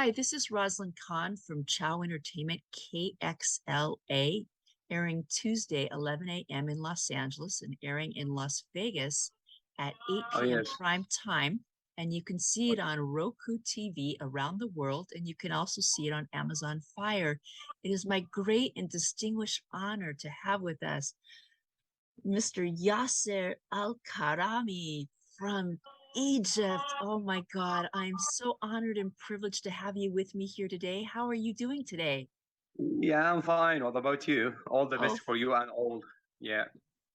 Hi, this is Roslyn Kahn from Chow Entertainment KXLA, airing Tuesday, 11 a.m. in Los Angeles and airing in Las Vegas at Oh, 8 p.m. yes. prime time. And you can see it on Roku TV around the world, and you can also see it on Amazon Fire. It is my great and distinguished honor to have with us Mr. Yasir Al-Karami from Egypt. Oh my God, I'm so honored and privileged to have you with me here today. How are you doing today? Yeah, I'm fine. What about you? All the Oh, best for you and all. Yeah.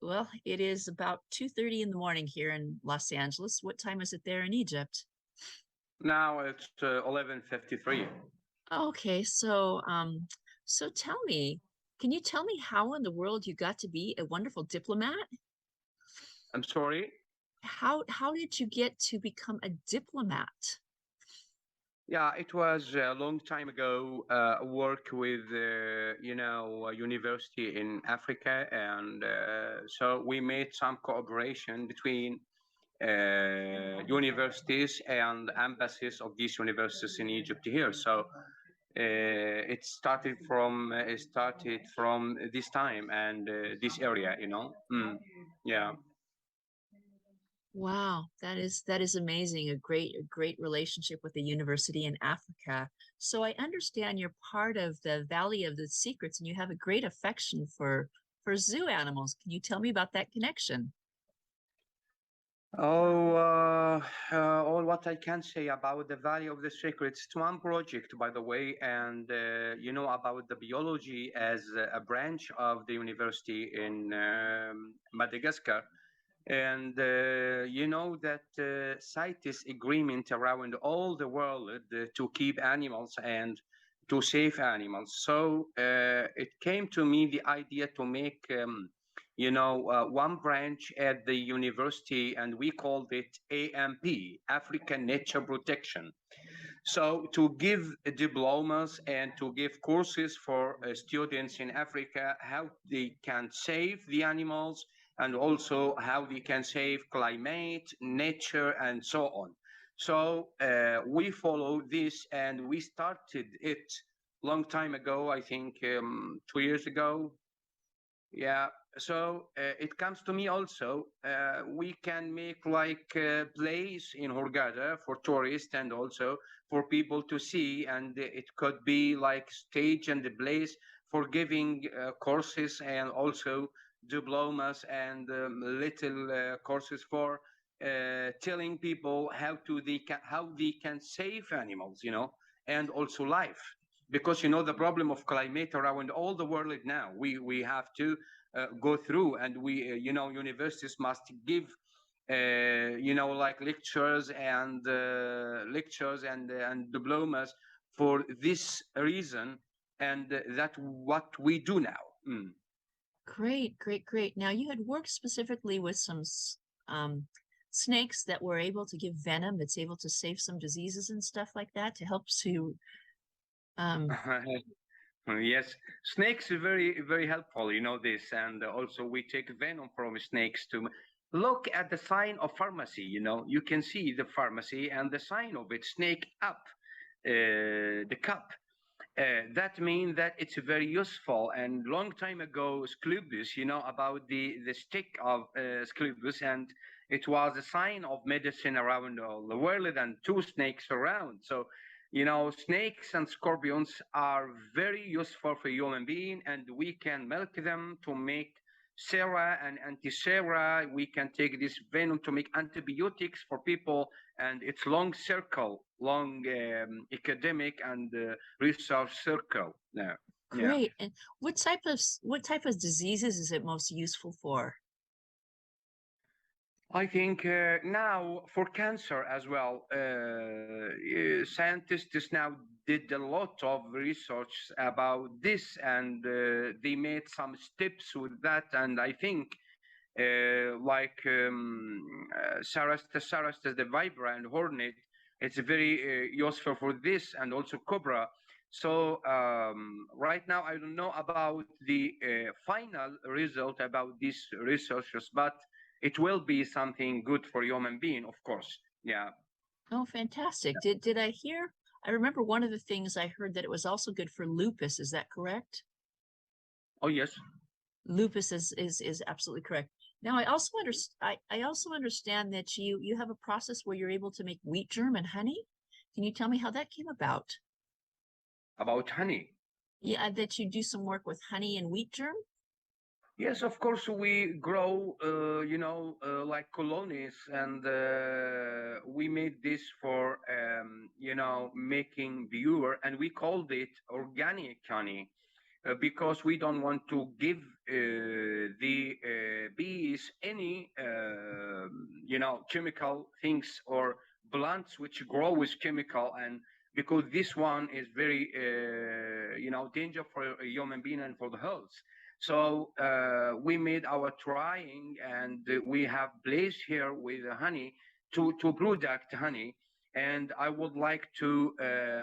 well, it is about 2:30 in the morning here in Los Angeles. What time is it there in Egypt? Now it's 11:53. Okay, so tell me, can you tell me how in the world you got to be a wonderful diplomat? I'm sorry. How did you get to become a diplomat? Yeah, it was a long time ago. Work with a university in Africa, and so we made some cooperation between universities and embassies of these universities in Egypt here. So it started from this time and this area. Yeah. Wow, that is amazing. A great relationship with the university in Africa. So I understand you're part of the Valley of the Secrets and you have a great affection for zoo animals. Can you tell me about that connection? Oh, all what I can say about the Valley of the Secrets. It's one project, by the way, and about the biology as a branch of the university in Madagascar. And you know that CITES agreement around all the world to keep animals and to save animals. So it came to me the idea to make one branch at the university, and we called it AMP, African Nature Protection. So to give diplomas and to give courses for students in Africa, how they can save the animals and also how they can save climate, nature, and so on. So we follow this and we started it long time ago, I think 2 years ago. Yeah, so it comes to me also. We can make like a place in Hurghada for tourists and also for people to see, and it could be like stage and the place for giving courses and also diplomas and little courses for telling people how they can save animals, and also life, because the problem of climate around all the world now. We have to go through, and we universities must give like lectures and diplomas for this reason, and that what we do now. Great, great, great. Now you had worked specifically with some snakes that were able to give venom that's able to save some diseases and stuff like that to help to um Yes, snakes are very, very helpful, this. And also we take venom from snakes to look at the sign of pharmacy, you can see the pharmacy and the sign of it, snake up, the cup. That means that it's very useful. And long time ago, Sclubus, about the stick of Sclubus, and it was a sign of medicine around all the world, and two snakes around. So, snakes and scorpions are very useful for human being, and we can milk them to make sera and antisera. We can take this venom to make antibiotics for people, and it's long circle, long academic and research circle now. Yeah. great. And what type of diseases is it most useful for? I think now for cancer as well, scientists now did a lot of research about this, and they made some steps with that. And I think like Sarastes the vibra and hornet, it's very useful for this, and also cobra. So right now I don't know about the final result about these researchers, but it will be something good for human being, of course. Yeah. Oh, fantastic. Did I hear I remember one of the things I heard that it was also good for lupus. Is that correct? Oh, yes. Lupus is absolutely correct. Now, I also understand that you have a process where you're able to make wheat germ and honey. Can you tell me how that came about? About honey. Yeah, that you do some work with honey and wheat germ? Yes, of course, we grow, like colonies, and we made this for, making pure, and we called it organic honey because we don't want to give the bees any, chemical things or plants which grow with chemical, and because this one is very, danger for a human being and for the health. So we made our trying, and we have place here with honey to product honey, and I would like to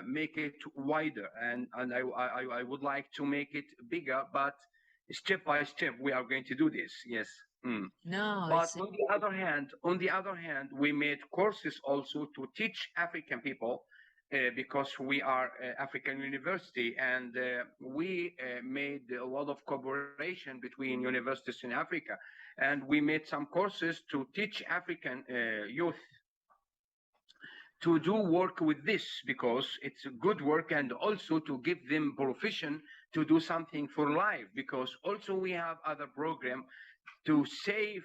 make it wider, and I would like to make it bigger, but step by step we are going to do this. Yes. Mm. No, But it's on the other hand, we made courses also to teach African people because we are African University, and we made a lot of cooperation between universities in Africa, and we made some courses to teach African youth to do work with this because it's a good work, and also to give them profession to do something for life, because also we have other program to save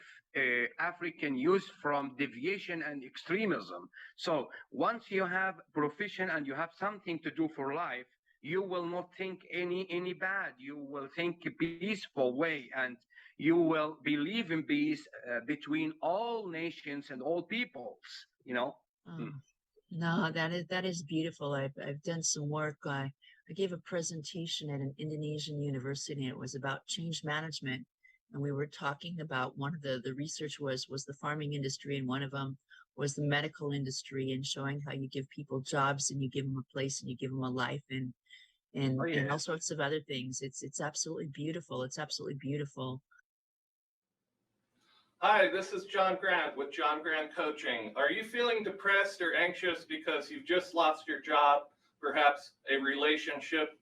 African youth from deviation and extremism. So once you have profession and you have something to do for life, you will not think any bad. You will think a peaceful way, and you will believe in peace between all nations and all peoples. You know. oh, Mm. no, that is beautiful. I've done some work. I gave a presentation at an Indonesian university, and it was about change management. And we were talking about one of the research was the farming industry, and one of them was the medical industry, and showing how you give people jobs and you give them a place and you give them a life, and Oh and all yes. sorts of other things. It's absolutely beautiful. It's absolutely beautiful. Hi, this is John Grant with John Grant Coaching. Are you feeling depressed or anxious because you've just lost your job, perhaps a relationship?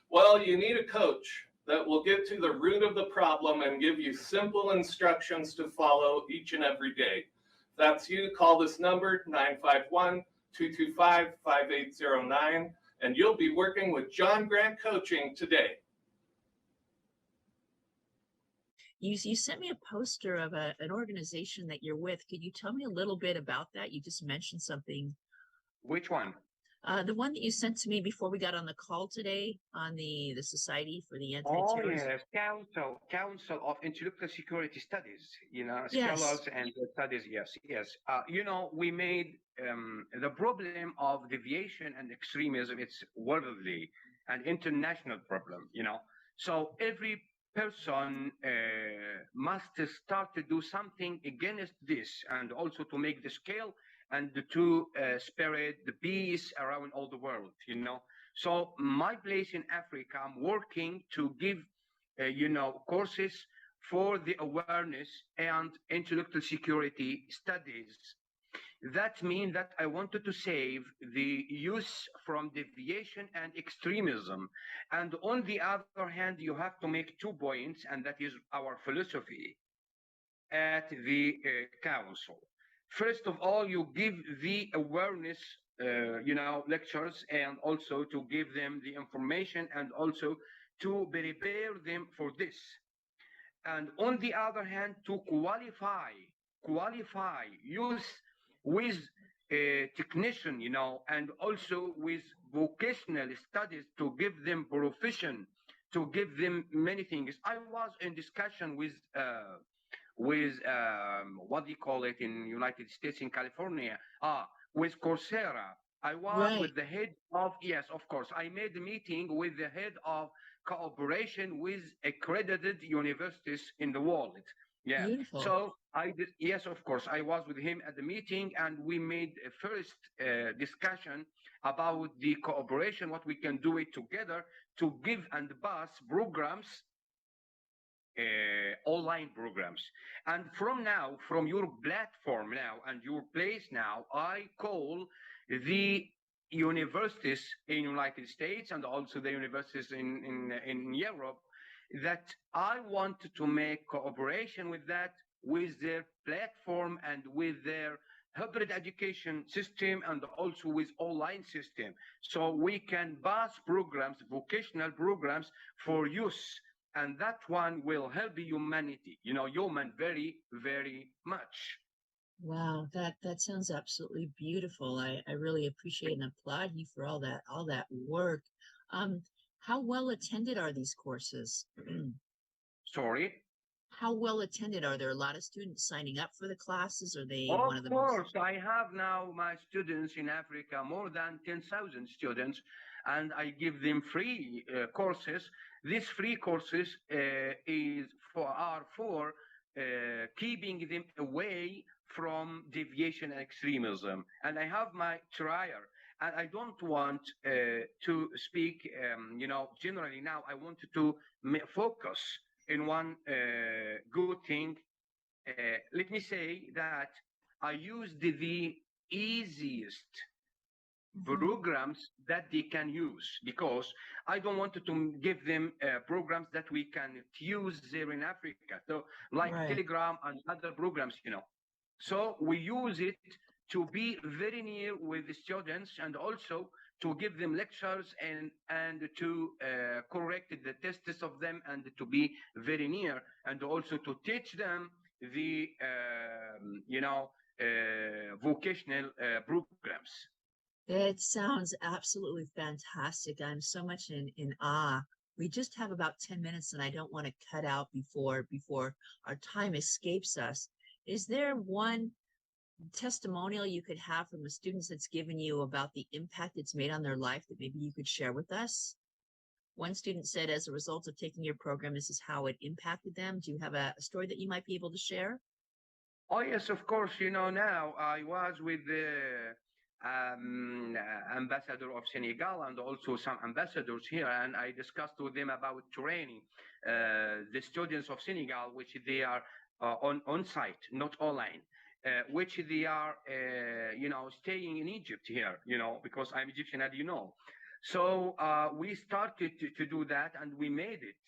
Well, you need a coach that will get to the root of the problem and give you simple instructions to follow each and every day. If that's you, call this number 951 225 5809, and you'll be working with John Grant Coaching today. You sent me a poster of an organization that you're with. Could you tell me a little bit about that? You just mentioned something. Which one? The one that you sent to me before we got on the call today on the Society for the Oh Anti-Terrorism. yes, Council of Intellectual Security Studies. Yes. Scholars and studies. Yes, yes. We made the problem of deviation and extremism. It's worldly and international problem. So every person must start to do something against this, and also to make the scale and to spread the peace around all the world. So my place in Africa, I'm working to give, courses for the awareness and intellectual security studies. That means that I wanted to save the youth from deviation and extremism. And on the other hand, you have to make 2 points, and that is our philosophy at the council. First of all, you give the awareness, lectures, and also to give them the information, and also to prepare them for this. And on the other hand, to qualify youth with a technician, and also with vocational studies to give them profession, to give them many things. I was in discussion with what do you call it in United States, in California, with Coursera. I was Right. with the head of, yes, of course, I made a meeting with the head of cooperation with accredited universities in the world. Yeah. Beautiful. So I did, yes, of course, I was with him at the meeting, and we made a first discussion about the cooperation, what we can do it together to give and pass programs, online programs. And from your platform now and your place now, I call the universities in United States and also the universities in Europe, that I want to make cooperation with that, with their platform and with their hybrid education system and also with online system, so we can pass programs, vocational programs for youth, and that one will help humanity, human, very, very much. Wow, that sounds absolutely beautiful. I really appreciate and applaud you for all that work. Um, how well attended are these courses? Sorry. How well attended are there? A lot of students signing up for the classes? Are they Of one of the most? course, I have now my students in Africa, more than 10,000 students, and I give them free courses. These free courses are for keeping them away from deviation and extremism. And I have my trier, and I don't want to speak, generally now. I wanted to focus in one good thing. Let me say that I used the easiest Mhm. programs that they can use, because I don't want to give them programs that we can use there in Africa. So like Right. Telegram and other programs. So we use it to be very near with the students, and also to give them lectures, and to correct the tests of them, and to be very near, and also to teach them the vocational programs. It sounds absolutely fantastic. I'm so much in awe. We just have about 10 minutes and I don't want to cut out before our time escapes us. Is there one testimonial you could have from the students that's given you about the impact it's made on their life that maybe you could share with us? One student said, as a result of taking your program, this is how it impacted them. Do you have a story that you might be able to share? Oh yes, of course. Now I was with the ambassador of Senegal and also some ambassadors here, and I discussed with them about training the students of Senegal, which they are on site, not online, which they are staying in Egypt here, because I'm Egyptian, as you know. So we started to do that, and we made it.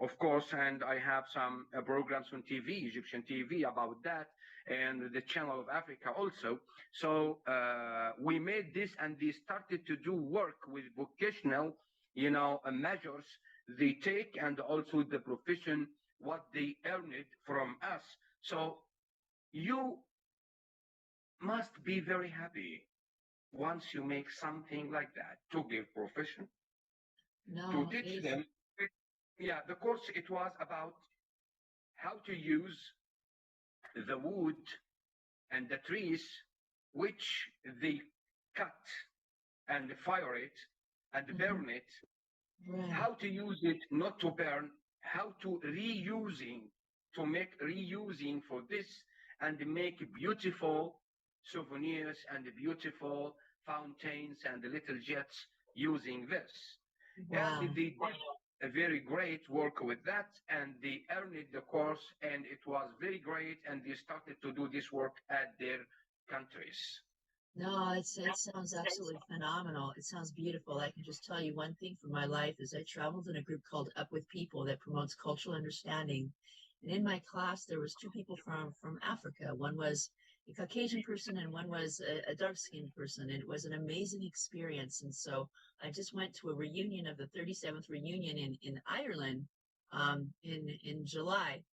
Of course, and I have some programs on TV, Egyptian TV, about that, and the Channel of Africa also. So we made this, and they started to do work with vocational, measures they take, and also the profession, what they earned from us. So you must be very happy once you make something like that to give profession, to No, teach it's them. Yeah, the course, it was about how to use the wood and the trees which they cut and fire it and mhm, burn it, right. how to use it not to burn, how to reusing, to make reusing for this, and make beautiful souvenirs and beautiful fountains and little jets using this. And they Wow. did a very great work with that, and they earned the course, and it was very great, and they started to do this work at their countries. No, it sounds absolutely phenomenal. It sounds beautiful. I can just tell you one thing from my life is I traveled in a group called Up With People that promotes cultural understanding. And in my class, there was two people from Africa. One was a Caucasian person and one was a dark-skinned person. And it was an amazing experience. And so I just went to a reunion of the 37th reunion in Ireland in July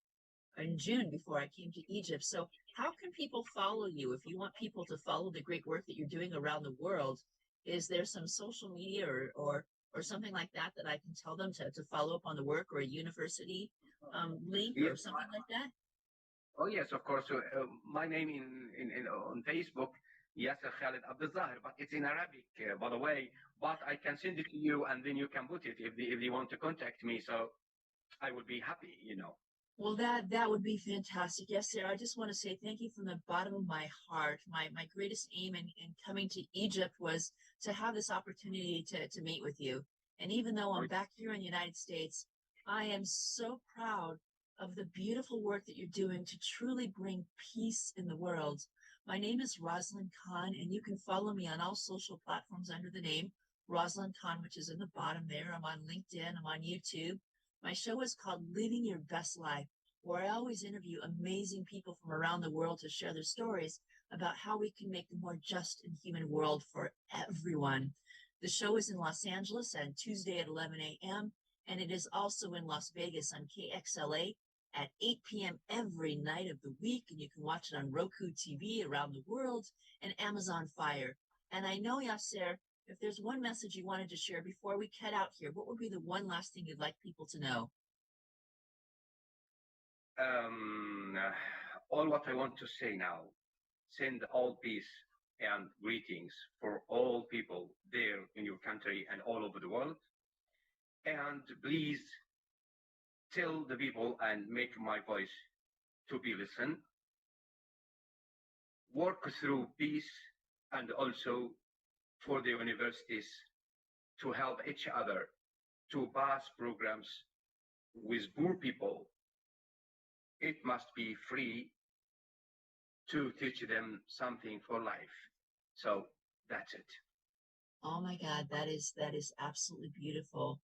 in June before I came to Egypt. So how can people follow you if you want people to follow the great work that you're doing around the world? Is there some social media or something like that that I can tell them to follow up on the work, or a university link Yeah. or something like that? Oh yes, of course. My name in on Facebook, Yasir Khalid Abdulzahir, but it's in Arabic, by the way. But I can send it to you, and then you can put it if they want to contact me. So I would be happy. Well, that would be fantastic. Yes, sir. I just want to say thank you from the bottom of my heart. My greatest aim in coming to Egypt was to have this opportunity to meet with you. And even though I'm back here in the United States, I am so proud of the beautiful work that you're doing to truly bring peace in the world. My name is Rosalind Khan, and you can follow me on all social platforms under the name Rosalind Khan, which is in the bottom there. I'm on LinkedIn, I'm on YouTube. My show is called Living Your Best Life, where I always interview amazing people from around the world to share their stories about how we can make a more just and human world for everyone. The show is in Los Angeles on Tuesday at 11 a.m., and it is also in Las Vegas on KXLA at 8 p.m. every night of the week, and you can watch it on Roku TV around the world and Amazon Fire. And I know, Yasir, if there's one message you wanted to share before we cut out here, what would be the one last thing you'd like people to know? All what I want to say now, send all peace and greetings for all people there in your country and all over the world. And please tell the people and make my voice to be listened. Work through peace and also for the universities to help each other to pass programs with poor people. It must be free to teach them something for life. So that's it. Oh my God, that is absolutely beautiful.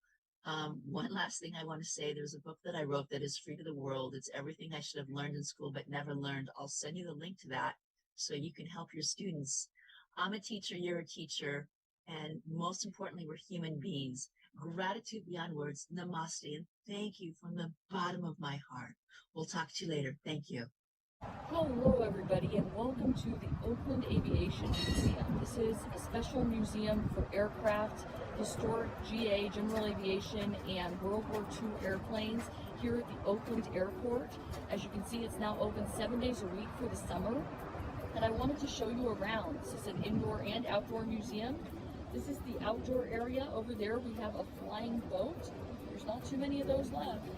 One last thing I want to say, there's a book that I wrote that is free to the world. It's everything I should have learned in school but never learned. I'll send you the link to that so you can help your students. I'm a teacher, you're a teacher, and most importantly, we're human beings. Gratitude beyond words, namaste, and thank you from the bottom of my heart. We'll talk to you later. Thank you. Hello everybody, and welcome to the Oakland Aviation Museum. This is a special museum for aircraft, historic GA, general aviation, and World War II airplanes here at the Oakland Airport. As you can see, it's now open 7 days a week for the summer. And I wanted to show you around. This is an indoor and outdoor museum. This is the outdoor area. Over there we have a flying boat. There's not too many of those left.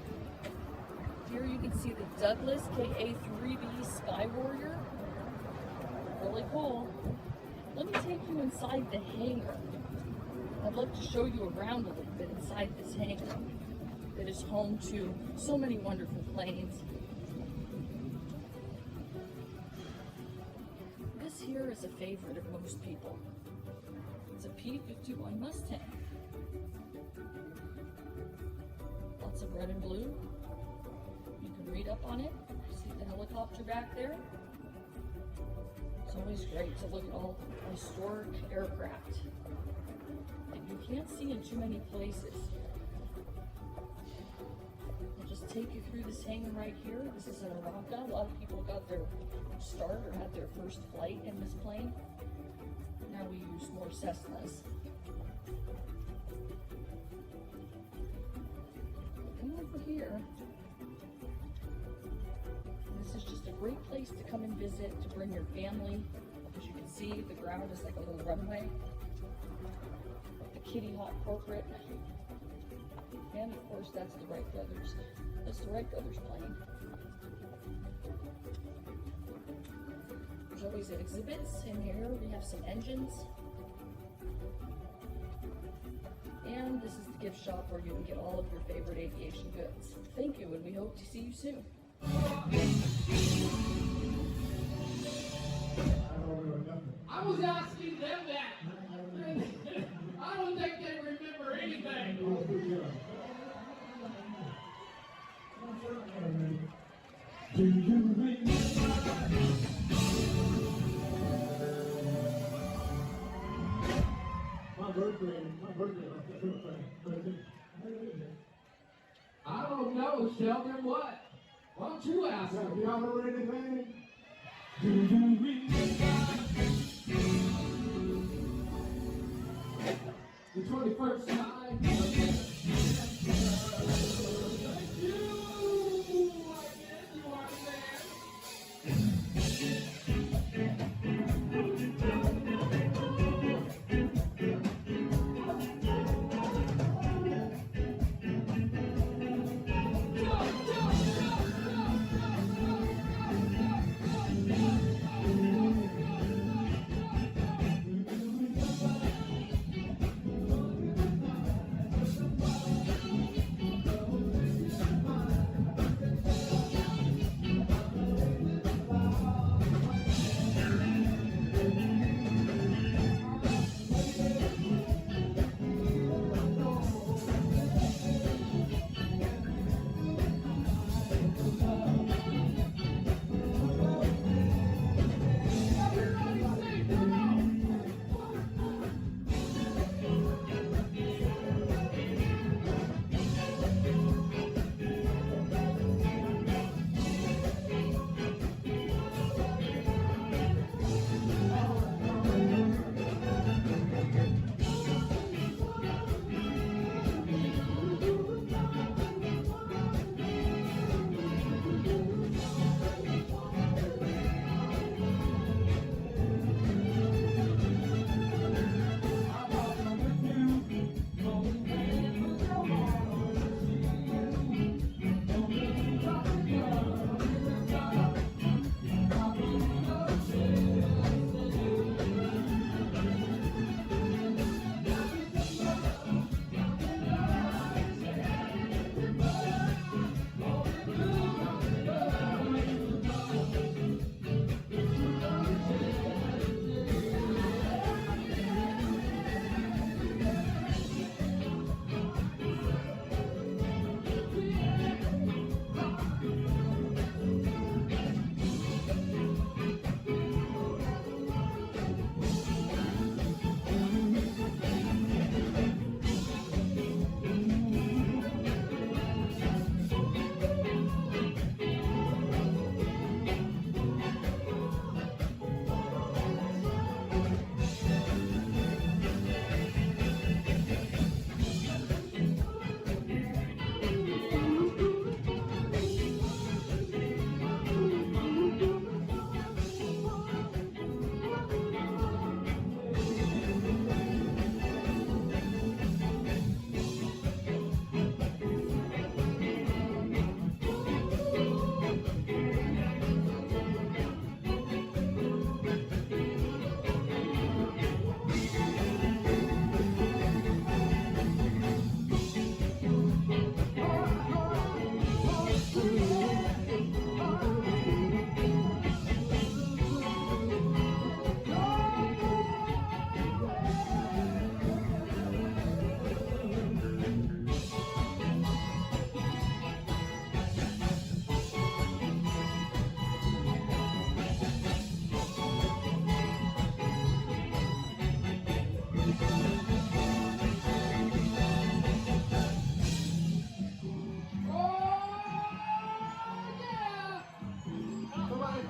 Here you can see the Douglas KA-3B Sky Warrior. Really cool. Let me take you inside the hangar. I'd love to show you around a little bit inside this hangar that is home to so many wonderful planes. This here is a favorite of most people. It's a P51 Mustang. Lots of red and blue. You can read up on it. See the helicopter back there? It's always great to look at all the historic aircraft that you can't see in too many places. I'll just take you through this hangar right here. This is an Aramca. A lot of people got their start or had their first flight in this plane. Now we use more Cessnas. Come over here. This is just a great place to come and visit, to bring your family. As you can see, the ground is like a little runway. The Kitty Hawk corporate. And of course, that's the Wright brothers. That's the Wright brothers plane. There's always exhibits in here. We have some engines. And this is the gift shop where you can get all of your favorite aviation goods. Thank you, and we hope to see you soon. I was asking them that. I don't think they remember anything. Do you remember? My birthday. I don't know, Sheldon, what? Why don't you ask them? Y'all know anything? Do you remember the 21st time?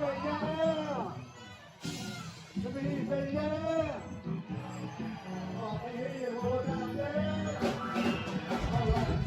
say yeah. Let me hear you say yeah. Oh, I can hear you. One more time, yeah. All right.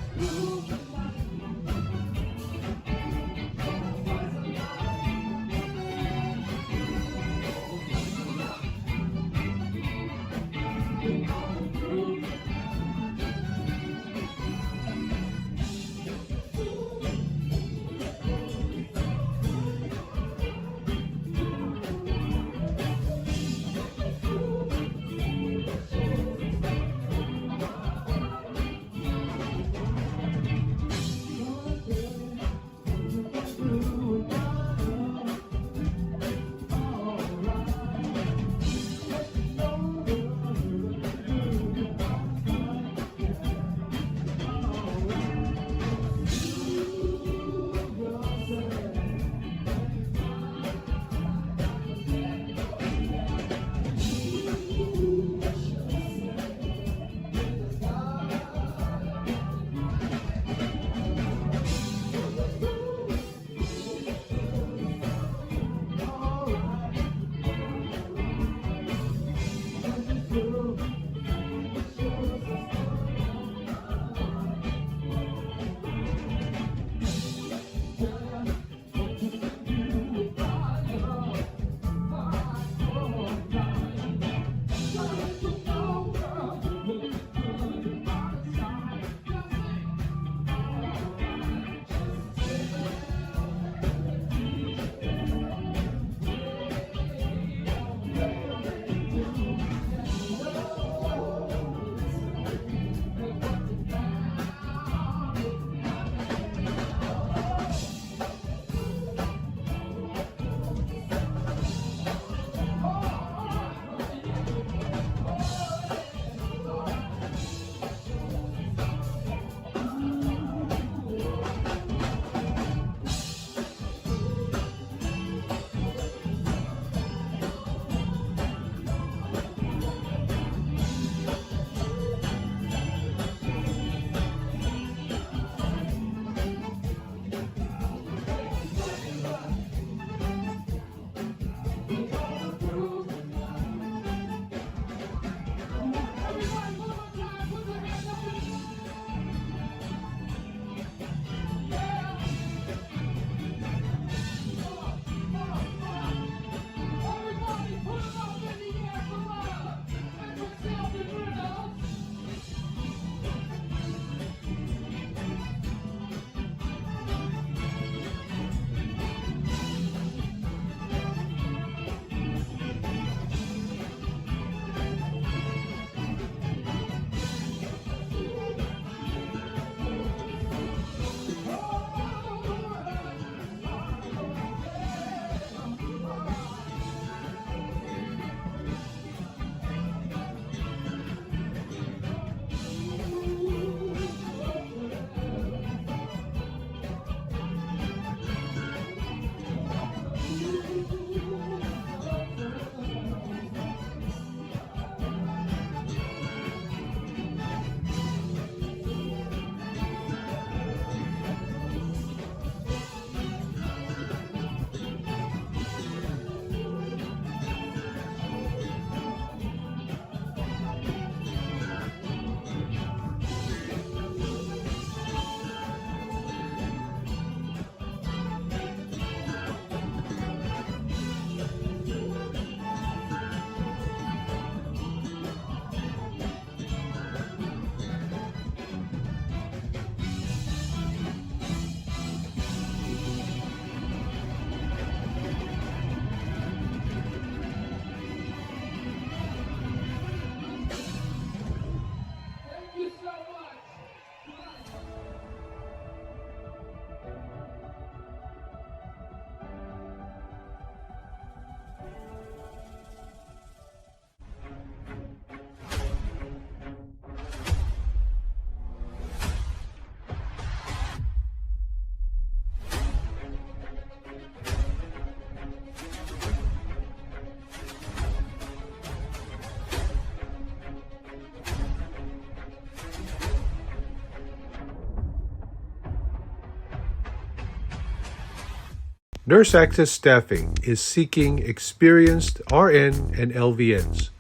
Nurse Access Staffing is seeking experienced RN and LVNs.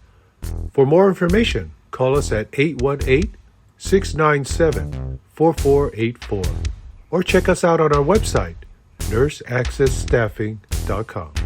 For more information, call us at 818-697-4484 or check us out on our website, nurseaccessstaffing.com.